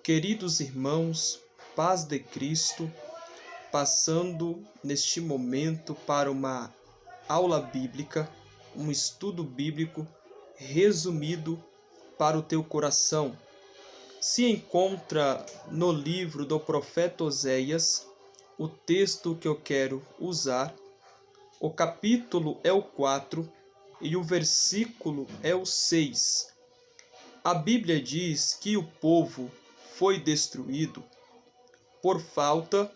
Queridos irmãos, paz de Cristo, passando neste momento para uma aula bíblica, um estudo bíblico resumido para o teu coração. Se encontra no livro do profeta Oséias, o texto que eu quero usar. O capítulo é o 4 e o versículo é o 6. A Bíblia diz que o povo foi destruído por falta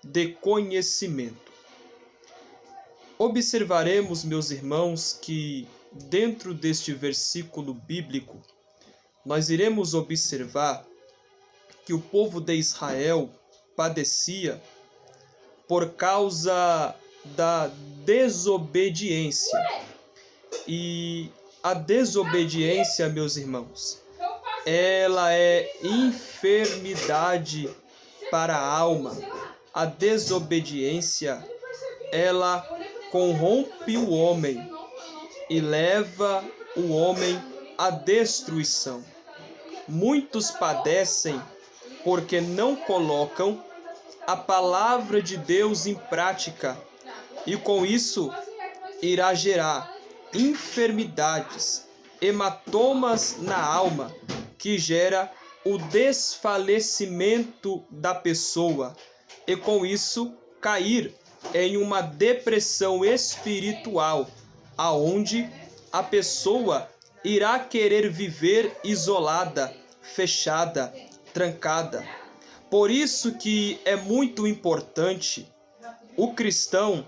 de conhecimento. Observaremos, meus irmãos, que dentro deste versículo bíblico, nós iremos observar que o povo de Israel padecia por causa da desobediência. E a desobediência, meus irmãos, ela é enfermidade para a alma. A desobediência, ela corrompe o homem e leva o homem à destruição. Muitos padecem porque não colocam a palavra de Deus em prática, e com isso irá gerar enfermidades, hematomas na alma, que gera o desfalecimento da pessoa, e com isso cair em uma depressão espiritual, aonde a pessoa irá querer viver isolada, fechada, trancada. Por isso que é muito importante o cristão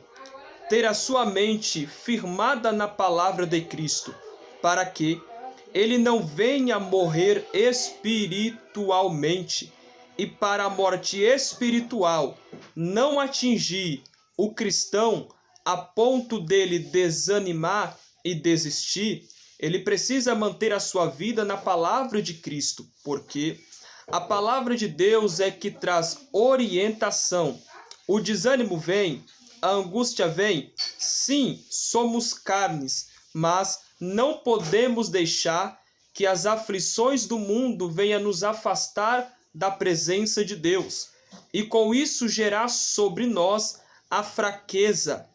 ter a sua mente firmada na palavra de Cristo, para que ele não venha morrer espiritualmente, e para a morte espiritual não atingir o cristão a ponto dele desanimar e desistir, ele precisa manter a sua vida na palavra de Cristo, porque a palavra de Deus é que traz orientação. O desânimo vem, a angústia vem, sim, somos carnes, mas não podemos deixar que as aflições do mundo venham nos afastar da presença de Deus, e com isso gerar sobre nós a fraqueza,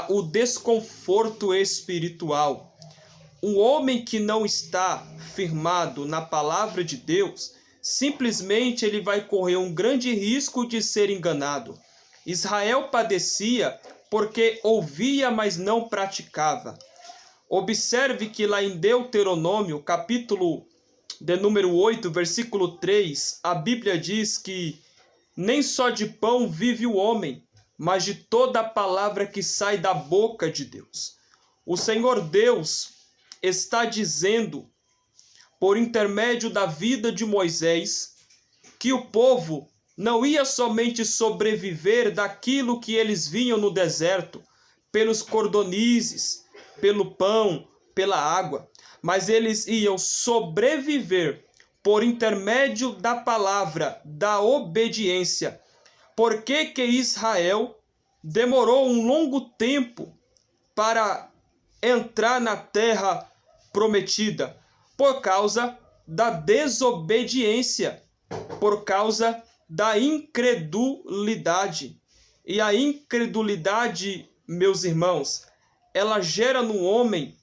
o desconforto espiritual. Um homem que não está firmado na palavra de Deus, simplesmente ele vai correr um grande risco de ser enganado. Israel padecia porque ouvia, mas não praticava. Observe que lá em Deuteronômio, capítulo de número 8, versículo 3, a Bíblia diz que nem só de pão vive o homem, mas de toda a palavra que sai da boca de Deus. O Senhor Deus está dizendo, por intermédio da vida de Moisés, que o povo não ia somente sobreviver daquilo que eles vinham no deserto, pelos cordonizes, pelo pão, pela água, mas eles iam sobreviver por intermédio da palavra, da obediência. Por que que Israel demorou um longo tempo para entrar na terra prometida? Por causa da desobediência, por causa da incredulidade. E a incredulidade, meus irmãos, ela gera no homem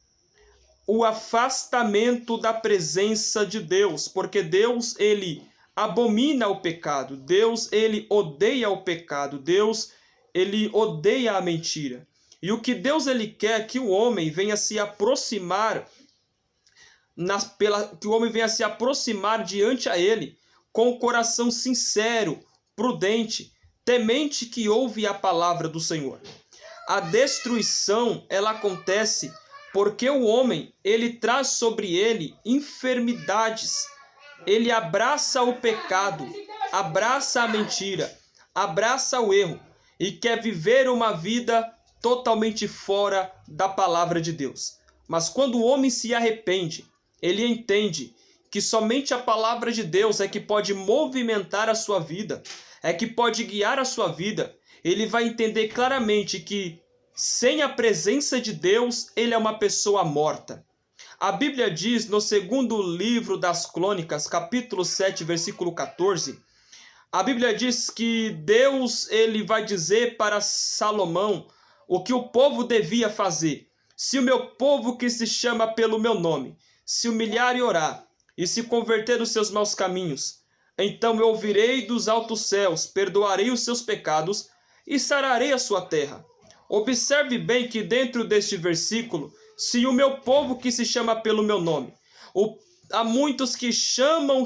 o afastamento da presença de Deus, porque Deus, ele abomina o pecado, Deus, ele odeia o pecado, Deus, ele odeia a mentira. E o que Deus, ele quer é que o homem venha se aproximar, que o homem venha se aproximar diante a ele, com o coração sincero, prudente, temente, que ouve a palavra do Senhor. A destruição, ela acontece porque o homem, ele traz sobre ele enfermidades. Ele abraça o pecado, abraça a mentira, abraça o erro e quer viver uma vida totalmente fora da palavra de Deus. Mas quando o homem se arrepende, ele entende que somente a palavra de Deus é que pode movimentar a sua vida, é que pode guiar a sua vida. Ele vai entender claramente que sem a presença de Deus, ele é uma pessoa morta. A Bíblia diz no segundo livro das Crônicas, capítulo 7, versículo 14, a Bíblia diz que Deus ele vai dizer para Salomão o que o povo devia fazer. Se o meu povo que se chama pelo meu nome se humilhar e orar e se converter dos seus maus caminhos, então eu ouvirei dos altos céus, perdoarei os seus pecados e sararei a sua terra. Observe bem que dentro deste versículo, se o meu povo que se chama pelo meu nome, há muitos que chamam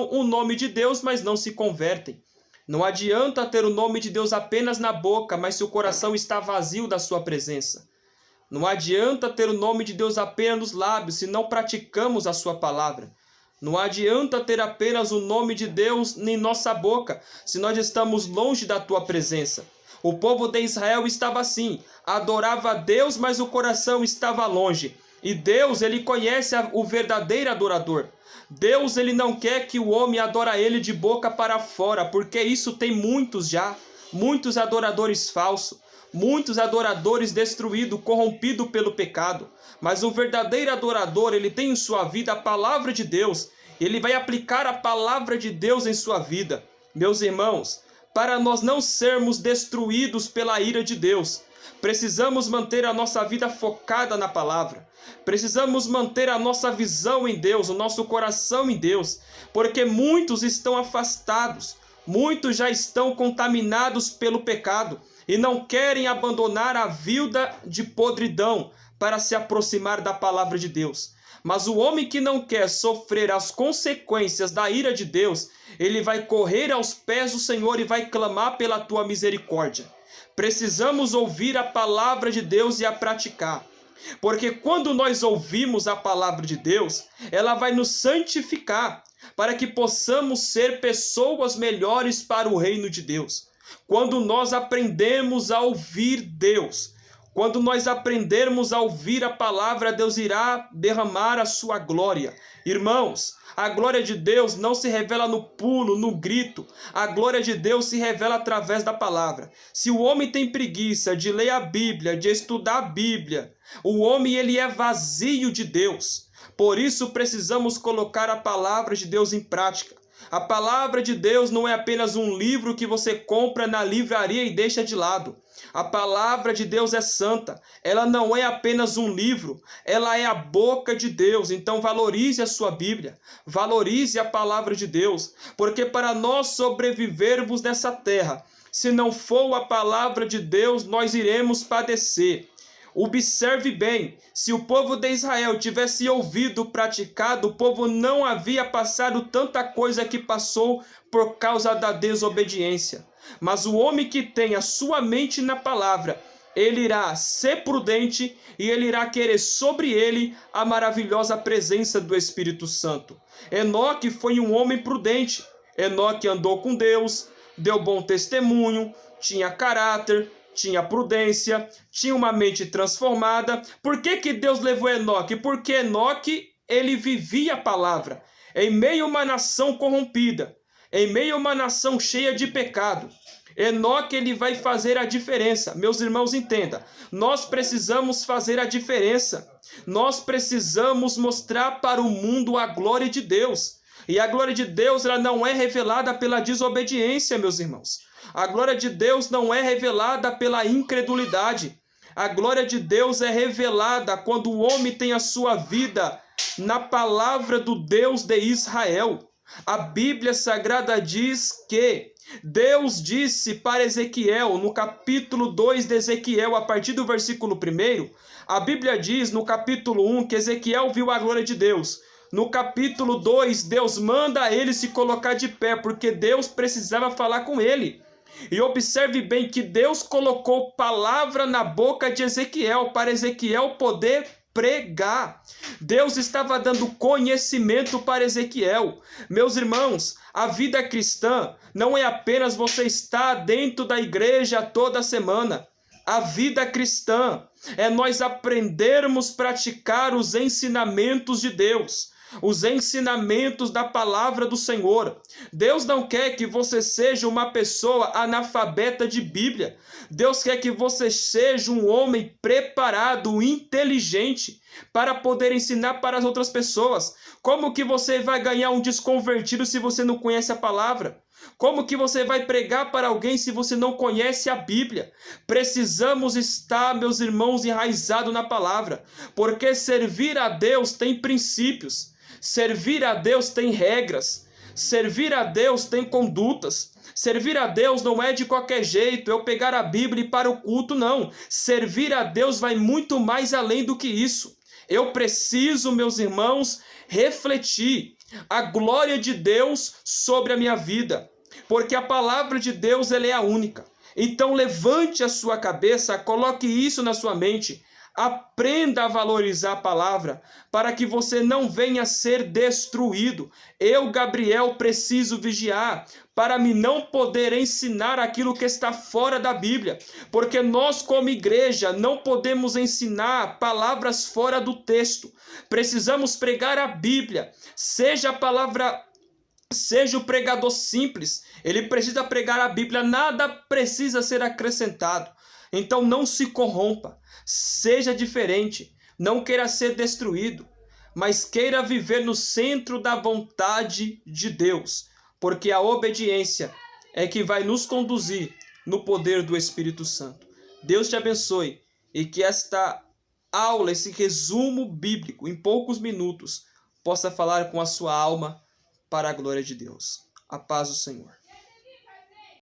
o nome de Deus, mas não se convertem. Não adianta ter o nome de Deus apenas na boca, mas se o coração está vazio da sua presença. Não adianta ter o nome de Deus apenas nos lábios, se não praticamos a sua palavra. Não adianta ter apenas o nome de Deus em nossa boca, se nós estamos longe da tua presença. O povo de Israel estava assim, adorava a Deus, mas o coração estava longe. E Deus, ele conhece o verdadeiro adorador. Deus, ele não quer que o homem adore ele de boca para fora, porque isso tem muitos já, muitos adoradores falsos, muitos adoradores destruídos, corrompidos pelo pecado. Mas o verdadeiro adorador, ele tem em sua vida a palavra de Deus, ele vai aplicar a palavra de Deus em sua vida. Meus irmãos, para nós não sermos destruídos pela ira de Deus, precisamos manter a nossa vida focada na palavra. Precisamos manter a nossa visão em Deus, o nosso coração em Deus, porque muitos estão afastados, muitos já estão contaminados pelo pecado e não querem abandonar a vida de podridão para se aproximar da palavra de Deus. Mas o homem que não quer sofrer as consequências da ira de Deus, ele vai correr aos pés do Senhor e vai clamar pela tua misericórdia. Precisamos ouvir a palavra de Deus e a praticar. Porque quando nós ouvimos a palavra de Deus, ela vai nos santificar para que possamos ser pessoas melhores para o reino de Deus. Quando nós aprendemos a ouvir Deus, quando nós aprendermos a ouvir a palavra, Deus irá derramar a sua glória. Irmãos, a glória de Deus não se revela no pulo, no grito. A glória de Deus se revela através da palavra. Se o homem tem preguiça de ler a Bíblia, de estudar a Bíblia, o homem ele é vazio de Deus. Por isso precisamos colocar a palavra de Deus em prática. A palavra de Deus não é apenas um livro que você compra na livraria e deixa de lado. A palavra de Deus é santa. Ela não é apenas um livro, ela é a boca de Deus. Então valorize a sua Bíblia, valorize a palavra de Deus, porque para nós sobrevivermos nessa terra, se não for a palavra de Deus, nós iremos padecer. Observe bem, se o povo de Israel tivesse ouvido, praticado, o povo não havia passado tanta coisa que passou por causa da desobediência. Mas o homem que tem a sua mente na palavra, ele irá ser prudente e ele irá querer sobre ele a maravilhosa presença do Espírito Santo. Enoque foi um homem prudente. Enoque andou com Deus, deu bom testemunho, tinha caráter, tinha prudência, tinha uma mente transformada. Por que Deus levou Enoque? Porque Enoque, ele vivia a palavra. Em meio a uma nação corrompida, em meio a uma nação cheia de pecado, Enoque, ele vai fazer a diferença. Meus irmãos, entenda, nós precisamos fazer a diferença. Nós precisamos mostrar para o mundo a glória de Deus. E a glória de Deus, ela não é revelada pela desobediência, meus irmãos. A glória de Deus não é revelada pela incredulidade. A glória de Deus é revelada quando o homem tem a sua vida na palavra do Deus de Israel. A Bíblia Sagrada diz que Deus disse para Ezequiel, no capítulo 2 de Ezequiel, a partir do versículo 1, a Bíblia diz no capítulo 1 que Ezequiel viu a glória de Deus. No capítulo 2, Deus manda ele se colocar de pé, porque Deus precisava falar com ele. E observe bem que Deus colocou palavra na boca de Ezequiel, para Ezequiel poder pregar. Deus estava dando conhecimento para Ezequiel. Meus irmãos, a vida cristã não é apenas você estar dentro da igreja toda semana. A vida cristã é nós aprendermos a praticar os ensinamentos de Deus, os ensinamentos da palavra do Senhor. Deus não quer que você seja uma pessoa analfabeta de Bíblia. Deus quer que você seja um homem preparado, inteligente, para poder ensinar para as outras pessoas. Como que você vai ganhar um desconvertido se você não conhece a palavra? Como que você vai pregar para alguém se você não conhece a Bíblia? Precisamos estar, meus irmãos, enraizados na palavra, porque servir a Deus tem princípios, servir a Deus tem regras, servir a Deus tem condutas. Servir a Deus não é de qualquer jeito, eu pegar a Bíblia e ir para o culto, não. Servir a Deus vai muito mais além do que isso. Eu preciso, meus irmãos, refletir a glória de Deus sobre a minha vida, porque a palavra de Deus ela é a única. Então levante a sua cabeça, coloque isso na sua mente. Aprenda a valorizar a palavra para que você não venha a ser destruído. Eu, Gabriel, preciso vigiar para me não poder ensinar aquilo que está fora da Bíblia, porque nós como igreja não podemos ensinar palavras fora do texto. Precisamos pregar a Bíblia, seja a palavra, seja o pregador simples, ele precisa pregar a Bíblia, nada precisa ser acrescentado. Então não se corrompa, seja diferente, não queira ser destruído, mas queira viver no centro da vontade de Deus, porque a obediência é que vai nos conduzir no poder do Espírito Santo. Deus te abençoe e que esta aula, esse resumo bíblico em poucos minutos, possa falar com a sua alma para a glória de Deus. A paz do Senhor.